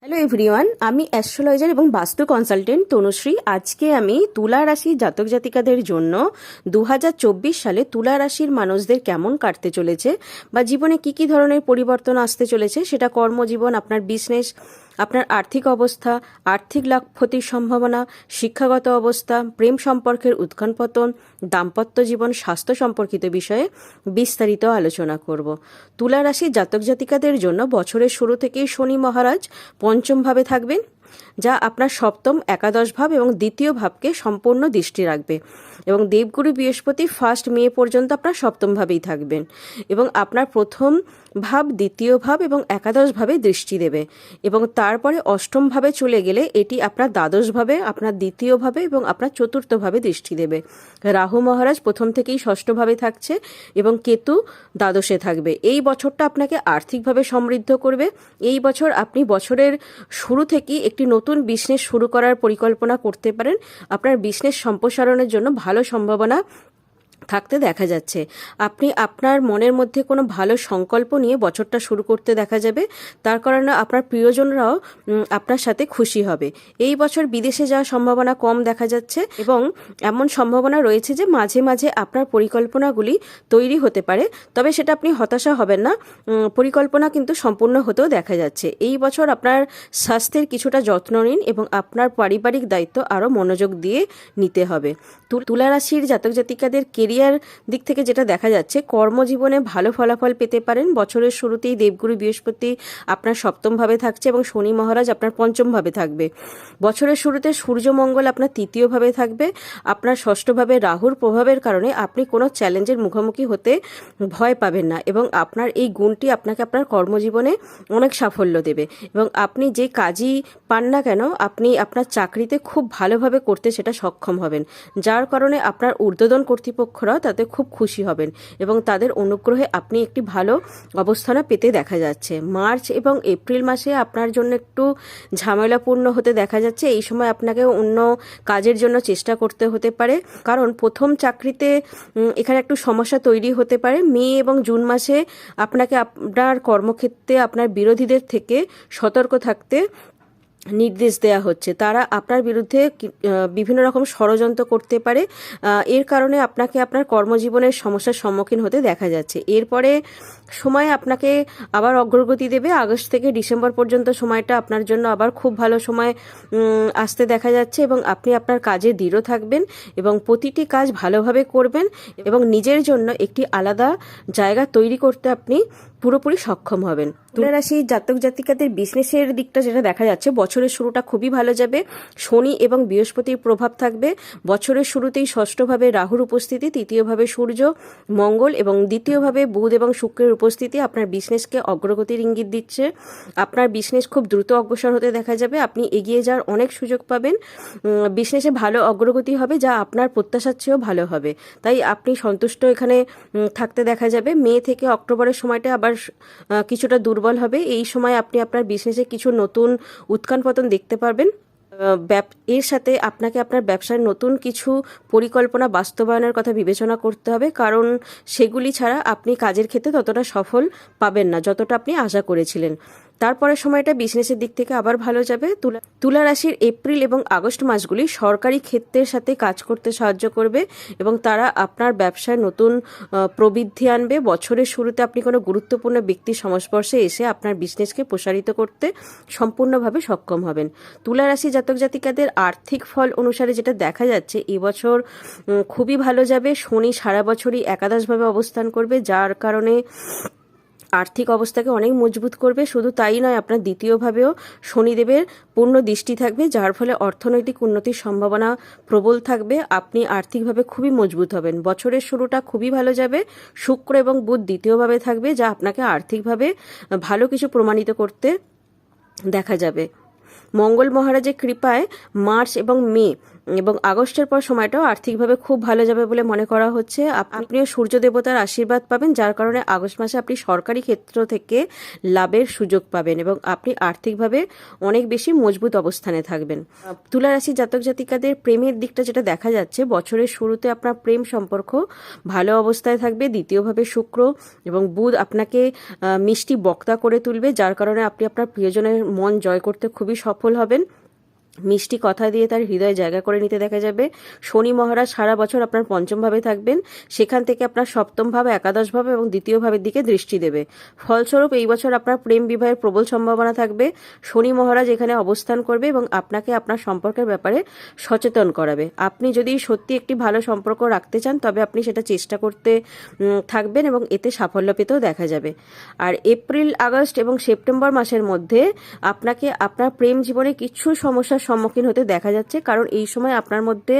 Hello everyone, আমি astrologer এবং বাস্তু কনসালটেন্ট তনুশ্রী। আজকে আমি তুলা রাশি জাতক জাতিকাদের জন্য 2024 সালে তুলা রাশির মানুষদের কেমন কাটতে চলেছে বা জীবনে কি কি ধরনের পরিবর্তন আসতে চলেছে, সেটা কর্মজীবন, আপনার বিজনেস, আপনার আর্থিক অবস্থা, আর্থিক লাভ ক্ষতির সম্ভাবনা, শিক্ষাগত অবস্থা, প্রেম সম্পর্কের উত্থান পতন, দাম্পত্য জীবন, স্বাস্থ্য সম্পর্কিত বিষয়ে বিস্তারিত আলোচনা করব। তুলা রাশির জাতক জাতিকাদের জন্য বছরের শুরু থেকেই শনি মহারাজ পঞ্চম ভাবে থাকবেন, যা আপনার সপ্তম, একাদশ ভাব এবং দ্বিতীয় ভাবকে সম্পূর্ণ দৃষ্টি রাখবে। এবং দেবগুরু বৃহস্পতি 1 মে পর্যন্ত আপনার সপ্তম ভাবেই থাকবেন এবং আপনার প্রথম ভাব, দ্বিতীয় ভাব এবং একাদশ ভাবে দৃষ্টি দেবে। এবং তারপরে অষ্টম ভাবে চলে গেলে এটি আপনার দ্বাদশ ভাবে, আপনার দ্বিতীয় ভাবে এবং আপনার চতুর্থ ভাবে দৃষ্টি দেবে। রাহু মহারাজ প্রথম থেকেই ষষ্ঠ ভাবে থাকছে এবং কেতু দ্বাদশে থাকবে। এই বছরটা আপনাকে আর্থিকভাবে সমৃদ্ধ করবে। এই বছর আপনি বছরের শুরু থেকেই একটি নতুন বিজনেস শুরু করার পরিকল্পনা করতে পারেন। আপনার বিজনেস সম্প্রসারণের জন্য ভালো সম্ভাবনা থাকতে দেখা যাচ্ছে। আপনি আপনার মনের মধ্যে কোনো ভালো সংকল্প নিয়ে বছরটা শুরু করতে দেখা যাবে। তার কারণে আপনার প্রিয়জনরাও আপনার সাথে খুশি হবে। এই বছর বিদেশে যাওয়ার সম্ভাবনা কম দেখা যাচ্ছে এবং এমন সম্ভাবনা রয়েছে যে মাঝে মাঝে আপনার পরিকল্পনাগুলি তৈরি হতে পারে, তবে সেটা আপনি হতাশা হবেন না। পরিকল্পনা কিন্তু সম্পূর্ণ হতেও দেখা যাচ্ছে। এই বছর আপনার স্বাস্থ্যের কিছুটা যত্ন নিন এবং আপনার পারিবারিক দায়িত্ব আরও মনোযোগ দিয়ে নিতে হবে। তুলা রাশির জাতক জাতিকাদের কেরিয়ার দিক থেকে যেটা দেখা যাচ্ছে, কর্মজীবনে ভালো ফলাফল পেতে পারেন। বছরের শুরুতেই দেবগুরু বৃহস্পতি আপনার সপ্তম ভাবে থাকছে এবং শনি মহারাজ আপনার পঞ্চম ভাবে থাকবে। বছরের শুরুতে সূর্যমঙ্গল আপনার তৃতীয় ভাবে থাকবে। আপনার ষষ্ঠ ভাবে রাহুর প্রভাবের কারণে আপনি কোনো চ্যালেঞ্জের মুখোমুখি হতে ভয় পাবেন না এবং আপনার এই গুণটি আপনাকে আপনার কর্মজীবনে অনেক সাফল্য দেবে। এবং আপনি যে কাজই পান না কেন, আপনি আপনার চাকরিতে খুব ভালোভাবে করতে সেটা সক্ষম হবেন, যার কারণে আপনার ঊর্ধ্বতন কর্তৃপক্ষরাও তাতে খুব খুশি হবেন এবং তাদের অনুগ্রহে আপনি একটি ভালো অবস্থানে পেতে দেখা যাচ্ছে। মার্চ এবং এপ্রিল মাসে আপনার জন্য একটু ঝামেলাপূর্ণ হতে দেখা যাচ্ছে। এই সময় আপনাকে অন্য কাজের জন্য চেষ্টা করতে হতে পারে, কারণ প্রথম চাকরিতে এখানে একটু সমস্যা তৈরি হতে পারে। মে এবং জুন মাসে আপনাকে আপনার কর্মক্ষেত্রে আপনার বিরোধীদের থেকে সতর্ক থাকতে নির্দেশ দেয়া হচ্ছে। তারা আপনার বিরুদ্ধে বিভিন্ন রকম ষড়যন্ত্র করতে পারে। এর কারণে আপনাকে আপনার কর্মজীবনের সমস্যার সম্মুখীন হতে দেখা যাচ্ছে। এরপরে সময় আপনাকে আবার অগ্রগতি দেবে। আগস্ট থেকে ডিসেম্বর পর্যন্ত সময়টা আপনার জন্য আবার খুব ভালো সময় আসতে দেখা যাচ্ছে এবং আপনি আপনার কাজে দৃঢ় থাকবেন এবং প্রতিটি কাজ ভালোভাবে করবেন এবং নিজের জন্য একটি আলাদা জায়গা তৈরি করতে আপনি পুরোপুরি সক্ষম হবেন। তুলা রাশি জাতক জাতিকাদের বিজনেসের দিকটা যেটা দেখা যাচ্ছে, বছরের শুরুটা খুবই ভালো যাবে। শনি এবং বৃহস্পতির প্রভাব থাকবে। বছরের শুরুতেই ষষ্ঠভাবে রাহুর উপস্থিতি, তৃতীয়ভাবে সূর্য, মঙ্গল এবং দ্বিতীয়ভাবে বুধ এবং শুক্রের উপস্থিতি আপনার বিজনেসকে অগ্রগতির ইঙ্গিত দিচ্ছে। আপনার বিজনেস খুব দ্রুত অগ্রসর হতে দেখা যাবে। আপনি এগিয়ে যাওয়ার অনেক সুযোগ পাবেন। বিজনেসে ভালো অগ্রগতি হবে, যা আপনার প্রত্যাশার চেয়েও ভালো হবে। তাই আপনি সন্তুষ্ট এখানে থাকতে দেখা যাবে। মে থেকে অক্টোবরের সময়টা আবার কিছুটা দুর্বল হবে। এই সময় আপনি আপনার বিজনেসে কিছু নতুন উত্থান পতন দেখতে পারবেন। এর সাথে আপনাকে আপনার ব্যবসার নতুন কিছু পরিকল্পনা বাস্তবায়নের কথা বিবেচনা করতে হবে, কারণ সেগুলি ছাড়া আপনি কাজের ক্ষেত্রে ততটা সফল পাবেন না যতটা আপনি আশা করেছিলেন। তারপরের সময়টা বিজনেসের দিক থেকে আবার ভালো যাবে। তুলা রাশির এপ্রিল এবং আগস্ট মাসগুলি সরকারি ক্ষেত্রের সাথে কাজ করতে সাহায্য করবে এবং তারা আপনার ব্যবসায় নতুন প্রবৃদ্ধি আনবে। বছরের শুরুতে আপনি কোনো গুরুত্বপূর্ণ ব্যক্তির সংস্পর্শে এসে আপনার বিজনেসকে প্রসারিত করতে সম্পূর্ণভাবে সক্ষম হবেন। তুলা রাশি জাতক জাতিকাদের আর্থিক ফল অনুসারে যেটা দেখা যাচ্ছে, এবছর খুবই ভালো যাবে। শনি সারা বছরই একাদশভাবে অবস্থান করবে, যার কারণে আর্থিক অবস্থাকে অনেক মজবুত করবে। শুধু তাই নয়, আপনার দ্বিতীয়ভাবেও শনিদেবের পূর্ণ দৃষ্টি থাকবে, যার ফলে অর্থনৈতিক উন্নতির সম্ভাবনা প্রবল থাকবে। আপনি আর্থিকভাবে খুবই মজবুত হবেন। বছরের শুরুটা খুবই ভালো যাবে। শুক্র এবং বুধ দ্বিতীয়ভাবে থাকবে, যা আপনাকে আর্থিকভাবে ভালো কিছু প্রমাণিত করতে দেখা যাবে। মঙ্গল মহারাজের কৃপায় মার্চ এবং মে এবং আগস্টের পর সময়টাও আর্থিকভাবে খুব ভালো যাবে বলে মনে করা হচ্ছে। আপনিও সূর্য দেবতার আশীর্বাদ পাবেন, যার কারণে আগস্ট মাসে আপনি সরকারি ক্ষেত্র থেকে লাভের সুযোগ পাবেন এবং আপনি আর্থিকভাবে অনেক বেশি মজবুত অবস্থানে থাকবেন। তুলা রাশি জাতক জাতিকাদের প্রেমের দিকটা যেটা দেখা যাচ্ছে, বছরের শুরুতে আপনার প্রেম সম্পর্ক ভালো অবস্থায় থাকবে। দ্বিতীয়ভাবে শুক্র এবং বুধ আপনাকে মিষ্টি বক্তা করে তুলবে, যার কারণে আপনি আপনার প্রিয়জনের মন জয় করতে খুবই সফল হবেন। মিষ্টি কথা দিয়ে তার হৃদয়ে জায়গা করে নিতে দেখা যাবে। শনি মহারাজ সারা বছর আপনার পঞ্চম ভাবে থাকবেন, সেখান থেকে আপনার সপ্তম ভাব, একাদশ ভাব এবং দ্বিতীয় ভাবের দিকে দৃষ্টি দেবে। ফলস্বরূপ এই বছর আপনার প্রেম বিবাহের প্রবল সম্ভাবনা থাকবে। শনি মহারাজ এখানে অবস্থান করবে এবং আপনাকে আপনার সম্পর্কের ব্যাপারে সচেতন করাবে। আপনি যদি সত্যি একটি ভালো সম্পর্ক রাখতে চান তবে আপনি সেটা চেষ্টা করতে থাকবেন এবং এতে সাফল্য পেতেও দেখা যাবে। আর এপ্রিল, আগস্ট এবং সেপ্টেম্বর মাসের মধ্যে আপনাকে আপনার প্রেম জীবনে কিছু সমস্যার সম্মুখীন হতে দেখা যাচ্ছে, কারণ এই সময় আপনার মধ্যে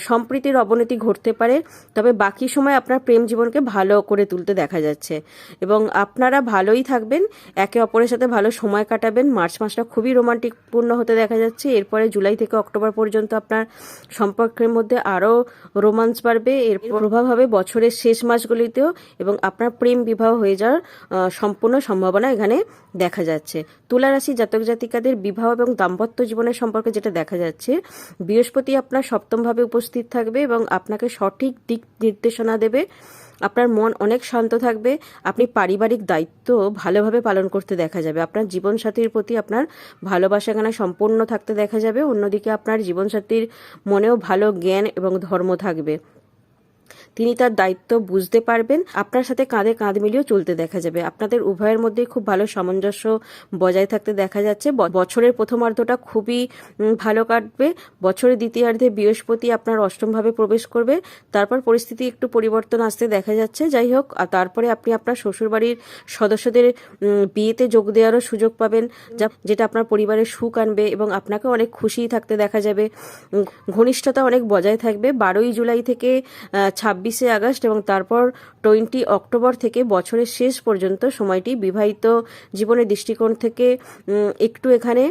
সম্প্রীতির অবনতি ঘটতে পারে। তবে বাকি সময় আপনার প্রেম জীবনকে ভালো করে তুলতে দেখা যাচ্ছে এবং আপনারা ভালোই থাকবেন, একে অপরের সাথে ভালো সময় কাটাবেন। মার্চ মাসটা খুবই রোমান্টিকপূর্ণ হতে দেখা যাচ্ছে। এরপরে জুলাই থেকে অক্টোবর পর্যন্ত আপনার সম্পর্কের মধ্যে আরও রোমান্স বাড়বে। এর প্রভাব হবে বছরের শেষ মাসগুলিতেও এবং আপনার প্রেম বিবাহ হয়ে যাওয়ার সম্পূর্ণ সম্ভাবনা এখানে দেখা যাচ্ছে। তুলা রাশি জাতক জাতিকাদের বিবাহ এবং দাম্পত্য জীবনের সম্পর্কে যেটা দেখা যাচ্ছে, বৃহস্পতি আপনার সপ্তমভাবে উপস্থিত থাকবে এবং আপনাকে সঠিক দিক নির্দেশনা দেবে। আপনার মন অনেক শান্ত থাকবে। আপনি পারিবারিক দায়িত্ব ভালোভাবে পালন করতে দেখা যাবে। আপনার জীবনসাথীর প্রতি আপনার ভালোবাসা এখানে সম্পূর্ণ থাকতে দেখা যাবে। অন্যদিকে আপনার জীবনসাথীর মনেও ভালো জ্ঞান এবং ধর্ম থাকবে। তিনি তার দায়িত্ব বুঝতে পারবেন, আপনার সাথে কাঁধে কাঁধ মিলিয়েও চলতে দেখা যাবে। আপনাদের উভয়ের মধ্যেই খুব ভালো সামঞ্জস্য বজায় থাকতে দেখা যাচ্ছে। বছরের প্রথমার্ধটা খুবই ভালো কাটবে। বছরের দ্বিতীয়ার্ধে বৃহস্পতি আপনার অষ্টমভাবে প্রবেশ করবে, তারপর পরিস্থিতি একটু পরিবর্তন আসতে দেখা যাচ্ছে। যাই হোক, তারপরে আপনি আপনার শ্বশুরবাড়ির সদস্যদের বিয়েতে যোগ দেওয়ারও সুযোগ পাবেন, যেটা আপনার পরিবারের সুখ আনবে এবং আপনাকে অনেক খুশি থাকতে দেখা যাবে। ঘনিষ্ঠতা অনেক বজায় থাকবে। 12ই জুলাই থেকে 26শে আগস্ট এবং তারপর 20 অক্টোবর থেকে বছরের শেষ পর্যন্ত সময়টি বিবাহিত জীবনের দৃষ্টিকোণ থেকে একটু এখানে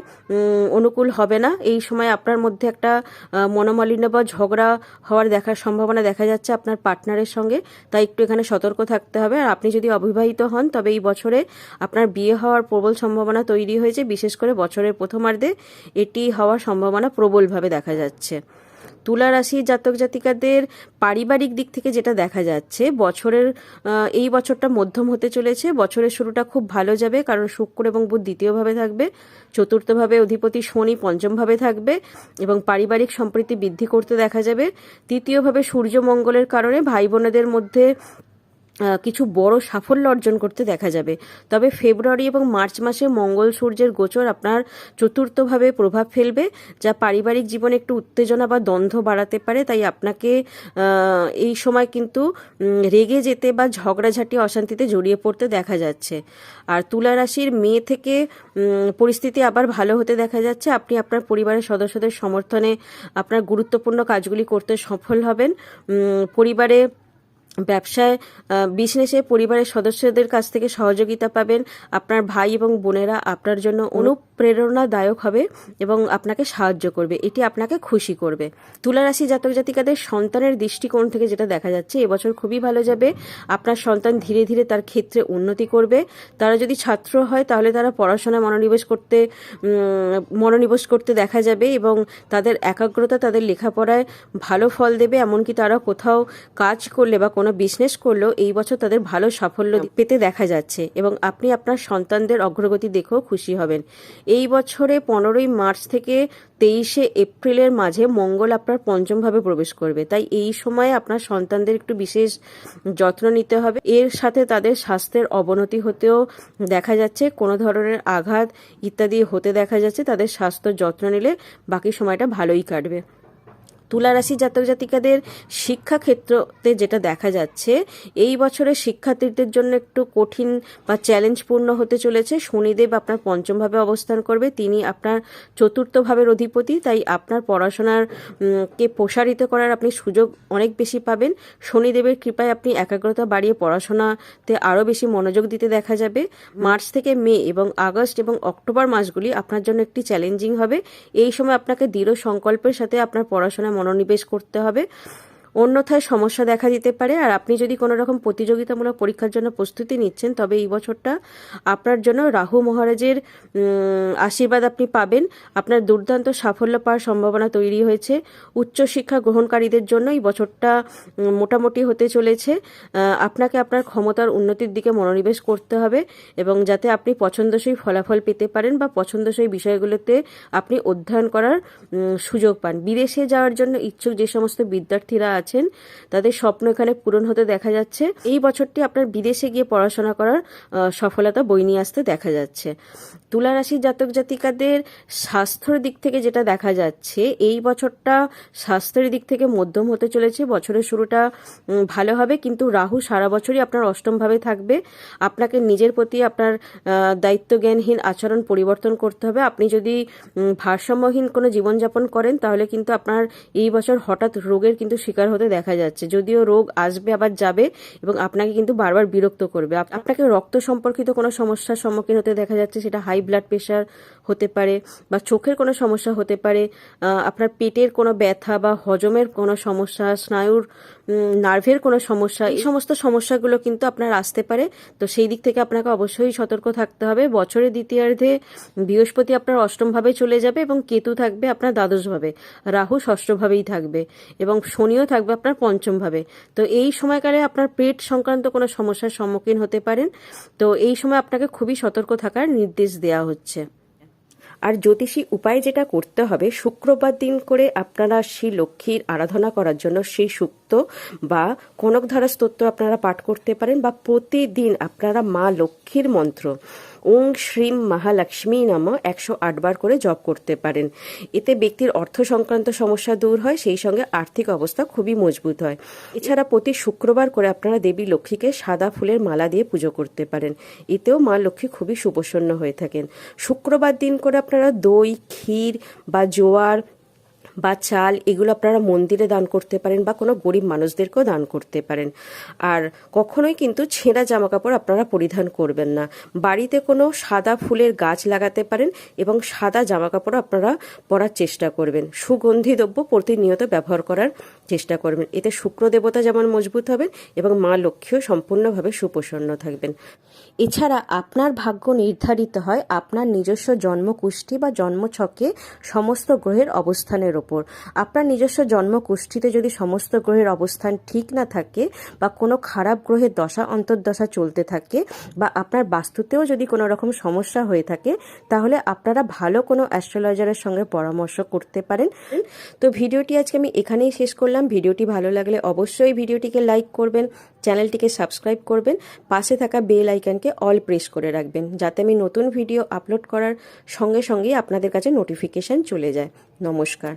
অনুকূল হবে না। এই সময় আপনার মধ্যে একটা মনোমালিন্য বা ঝগড়া হওয়ার সম্ভাবনা দেখা যাচ্ছে আপনার পার্টনারের সঙ্গে, তাই একটু এখানে সতর্ক থাকতে হবে। আর আপনি যদি অবিবাহিত হন তবে এই বছরে আপনার বিয়ে হওয়ার প্রবল সম্ভাবনা তৈরি হয়েছে। বিশেষ করে বছরের প্রথমার্ধে এটি হওয়ার সম্ভাবনা প্রবলভাবে দেখা যাচ্ছে। তুলা রাশি জাতক জাতিকাদের পারিবারিক দিক থেকে যেটা দেখা যাচ্ছে, এই বছরটা মধ্যম হতে চলেছে। বছরের শুরুটা খুব ভালো যাবে, কারণ শুক্র এবং বুধ দ্বিতীয়ভাবে থাকবে, চতুর্থভাবে অধিপতি শনি পঞ্চমভাবে থাকবে এবং পারিবারিক সম্প্রীতি বৃদ্ধি করতে দেখা যাবে। তৃতীয়ভাবে সূর্য মঙ্গলের কারণে ভাই বোনেদের মধ্যে কিছু বড় সাফল্য অর্জন করতে দেখা যাবে। তবে ফেব্রুয়ারি এবং মার্চ মাসে মঙ্গল সূর্যের গোচর আপনার চতুর্থভাবে প্রভাব ফেলবে, যা পারিবারিক জীবনে একটু উত্তেজনা বা দ্বন্দ্ব বাড়াতে পারে। তাই আপনাকে এই সময় কিন্তু রেগে যেতে বা ঝগড়াঝাটি অশান্তিতে জড়িয়ে পড়তে দেখা যাচ্ছে। আর তুলা রাশির মে থেকে পরিস্থিতি আবার ভালো হতে দেখা যাচ্ছে। আপনি আপনার পরিবারের সদস্যদের সমর্থনে আপনার গুরুত্বপূর্ণ কাজগুলি করতে সফল হবেন। পরিবারে, ব্যবসায়, বিজনেসে পরিবারের সদস্যদের কাছ থেকে সহযোগিতা পাবেন। আপনার ভাই এবং বোনেরা আপনার জন্য অনুপ্রেরণাদায়ক হবে এবং আপনাকে সাহায্য করবে, এটি আপনাকে খুশি করবে। তুলা রাশি জাতক জাতিকাদের সন্তানের দৃষ্টিকোণ থেকে যেটা দেখা যাচ্ছে, এবছর খুবই ভালো যাবে। আপনার সন্তান ধীরে ধীরে তার ক্ষেত্রে উন্নতি করবে। তারা যদি ছাত্র হয় তাহলে তারা পড়াশোনায় মনোনিবেশ করতে দেখা যাবে এবং তাদের একাগ্রতা তাদের লেখাপড়ায় ভালো ফল দেবে। এমনকি তারা কোথাও কাজ করলে বা কোনো বিজনেস করলেও এই বছর তাদের ভালো সাফল্য পেতে দেখা যাচ্ছে এবং আপনি আপনার সন্তানদের অগ্রগতি দেখেও খুশি হবেন। এই বছরে 15ই মার্চ থেকে 23শে এপ্রিলের মাঝে মঙ্গল আপনার পঞ্চমভাবে প্রবেশ করবে, তাই এই সময়ে আপনার সন্তানদের একটু বিশেষ যত্ন নিতে হবে। এর সাথে তাদের স্বাস্থ্যের অবনতি হতেও দেখা যাচ্ছে, কোনো ধরনের আঘাত ইত্যাদি হতে দেখা যাচ্ছে। তাদের স্বাস্থ্য যত্ন নিলে বাকি সময়টা ভালোই কাটবে। তুলা রাশি জাতক জাতিকাদের শিক্ষাক্ষেত্রে যেটা দেখা যাচ্ছে, এই বছরের শিক্ষার্থীদের জন্য একটু কঠিন বা চ্যালেঞ্জপূর্ণ হতে চলেছে। শনিদেব আপনার পঞ্চমভাবে অবস্থান করবে, তিনি আপনার চতুর্থ ভাবের অধিপতি, তাই আপনার পড়াশোনার কে প্রসারিত করার আপনি সুযোগ অনেক বেশি পাবেন। শনিদেবের কৃপায় আপনি একাগ্রতা বাড়িয়ে পড়াশোনাতে আরও বেশি মনোযোগ দিতে দেখা যাবে। মার্চ থেকে মে এবং আগস্ট এবং অক্টোবর মাসগুলি আপনার জন্য একটি চ্যালেঞ্জিং হবে। এই সময় আপনাকে দৃঢ় সংকল্পের সাথে আপনার পড়াশোনায় মনোনিবেশ করতে হবে, অন্যথায় সমস্যা দেখা দিতে পারে। আর আপনি যদি কোনো রকম প্রতিযোগিতামূলক পরীক্ষার জন্য প্রস্তুতি নিচ্ছেন, তবে এই বছরটা আপনার জন্য রাহু মহারাজের আশীর্বাদ আপনি পাবেন। আপনার দুর্দান্ত সাফল্য পাওয়ার সম্ভাবনা তৈরি হয়েছে। উচ্চশিক্ষা গ্রহণকারীদের জন্য এই বছরটা মোটামুটি হতে চলেছে। আপনাকে আপনার ক্ষমতার উন্নতির দিকে মনোনিবেশ করতে হবে এবং যাতে আপনি পছন্দসই ফলাফল পেতে পারেন বা পছন্দসই বিষয়গুলোতে আপনি অধ্যয়ন করার সুযোগ পান। বিদেশে যাওয়ার জন্য ইচ্ছুক যে সমস্ত বিদ্যার্থীরা আছেন, তাদের স্বপ্ন এখানে পূরণ হতে দেখা যাচ্ছে। এই বছরটি আপনার বিদেশে গিয়ে পড়াশোনা করার সফলতা বই নিয়ে আসতে দেখা যাচ্ছে। তুলা রাশির জাতক জাতিকাদের স্বাস্থ্যের দিক থেকে যেটা দেখা যাচ্ছে, এই বছরটা স্বাস্থ্যের দিক থেকে মধ্যম হতে চলেছে। বছরের শুরুটা ভালো হবে, কিন্তু রাহু সারা বছরই আপনার অষ্টমভাবে থাকবে। আপনাকে নিজের প্রতি আপনার দায়িত্বজ্ঞানহীন আচরণ পরিবর্তন করতে হবে। আপনি যদি ভারসাম্যহীন কোনো জীবনযাপন করেন, তাহলে কিন্তু আপনার এই বছর হঠাৎ রোগের কিন্তু শিকার হতে দেখা যাচ্ছে। যদিও রোগ আসবে আবার যাবে এবং আপনাকে কিন্তু বারবার বিরক্ত করবে। আপনাকে রক্ত সম্পর্কিত কোনো সমস্যার সম্মুখীন হতে দেখা যাচ্ছে, সেটা হাই ব্লাড প্রেশার হতে পারে বা চোখের কোনো সমস্যা হতে পারে, আপনার পেটের কোনো ব্যথা বা হজমের কোনো সমস্যা, স্নায়ুর নার্ভের কোনো সমস্যা, এই সমস্ত সমস্যাগুলো কিন্তু আপনার আসতে পারে। তো সেই দিক থেকে আপনাকে অবশ্যই সতর্ক থাকতে হবে। বছরের দ্বিতীয়ার্ধে বৃহস্পতি আপনার অষ্টমভাবে চলে যাবে এবং কেতু থাকবে আপনার দ্বাদশভাবে, রাহু ষষ্ঠভাবেই থাকবে এবং শনিও থাকবে আপনার পঞ্চমভাবে। তো এই সময়কালে আপনার পেট সংক্রান্ত কোনো সমস্যার সম্মুখীন হতে পারেন। তো এই সময় আপনাকে খুবই সতর্ক থাকার নির্দেশ দেওয়া হচ্ছে। আর জ্যোতিষী উপায় যেটা করতে হবে, শুক্রবার দিন করে আপনারা শ্রী লক্ষ্মীর আরাধনা করার জন্য শ্রী সূক্ত বা কনকধারা স্তোত্র আপনারা পাঠ করতে পারেন, বা প্রতিদিন আপনারা মা লক্ষ্মীর মন্ত্র ওং শ্রীম মহালক্ষ্মী নাম 108 বার করে জপ করতে পারেন। এতে ব্যক্তির অর্থ সংক্রান্ত সমস্যা দূর হয়, সেই সঙ্গে আর্থিক অবস্থা খুবই মজবুত হয়। এছাড়া প্রতি শুক্রবার করে আপনারা দেবী লক্ষ্মীকে সাদা ফুলের মালা দিয়ে পুজো করতে পারেন, এতেও মা লক্ষ্মী খুবই সুপ্রসন্ন হয়ে থাকেন। শুক্রবার দিন করে আপনারা দই, ক্ষীর বা জোয়ার বা চাল এগুলো আপনারা মন্দিরে দান করতে পারেন বা কোনো গরিব মানুষদেরকেও দান করতে পারেন। আর কখনোই কিন্তু ছেঁড়া জামাকাপড় আপনারা পরিধান করবেন না। বাড়িতে কোনো সাদা ফুলের গাছ লাগাতে পারেন এবং সাদা জামাকাপড় আপনারা পরার চেষ্টা করবেন। সুগন্ধি দ্রব্য প্রতিনিয়ত ব্যবহার করার চেষ্টা করবেন, এতে শুক্র দেবতা যেমন মজবুত হবেন এবং মা লক্ষ্মীও সম্পূর্ণভাবে সুপ্রসন্ন থাকবেন। এছাড়া আপনার ভাগ্য নির্ধারিত হয় আপনার নিজস্ব জন্মকুষ্ঠি বা জন্মছকে সমস্ত গ্রহের অবস্থানের ওপর। আপনার নিজস্ব জন্মকুষ্ঠিতে যদি সমস্ত গ্রহের অবস্থান ঠিক না থাকে বা কোনো খারাপ গ্রহের দশা অন্তর্দশা চলতে থাকে বা আপনার বাস্তুতেও যদি কোনো রকম সমস্যা হয়ে থাকে, তাহলে আপনারা ভালো কোনো অ্যাস্ট্রোলজারের সঙ্গে পরামর্শ করতে পারেন। তো ভিডিওটি আজকে আমি এখানেই শেষ করলাম। ভিডিওটি ভালো লাগলে অবশ্যই ভিডিওটিকে লাইক করবেন, চ্যানেলটিকে সাবস্ক্রাইব করবেন, পাশে থাকা বেল আইকনকে অল প্রেস করে রাখবেন, যাতে আমি নতুন ভিডিও আপলোড করার সঙ্গে সঙ্গেই আপনাদের কাছে নোটিফিকেশন চলে যায়। নমস্কার।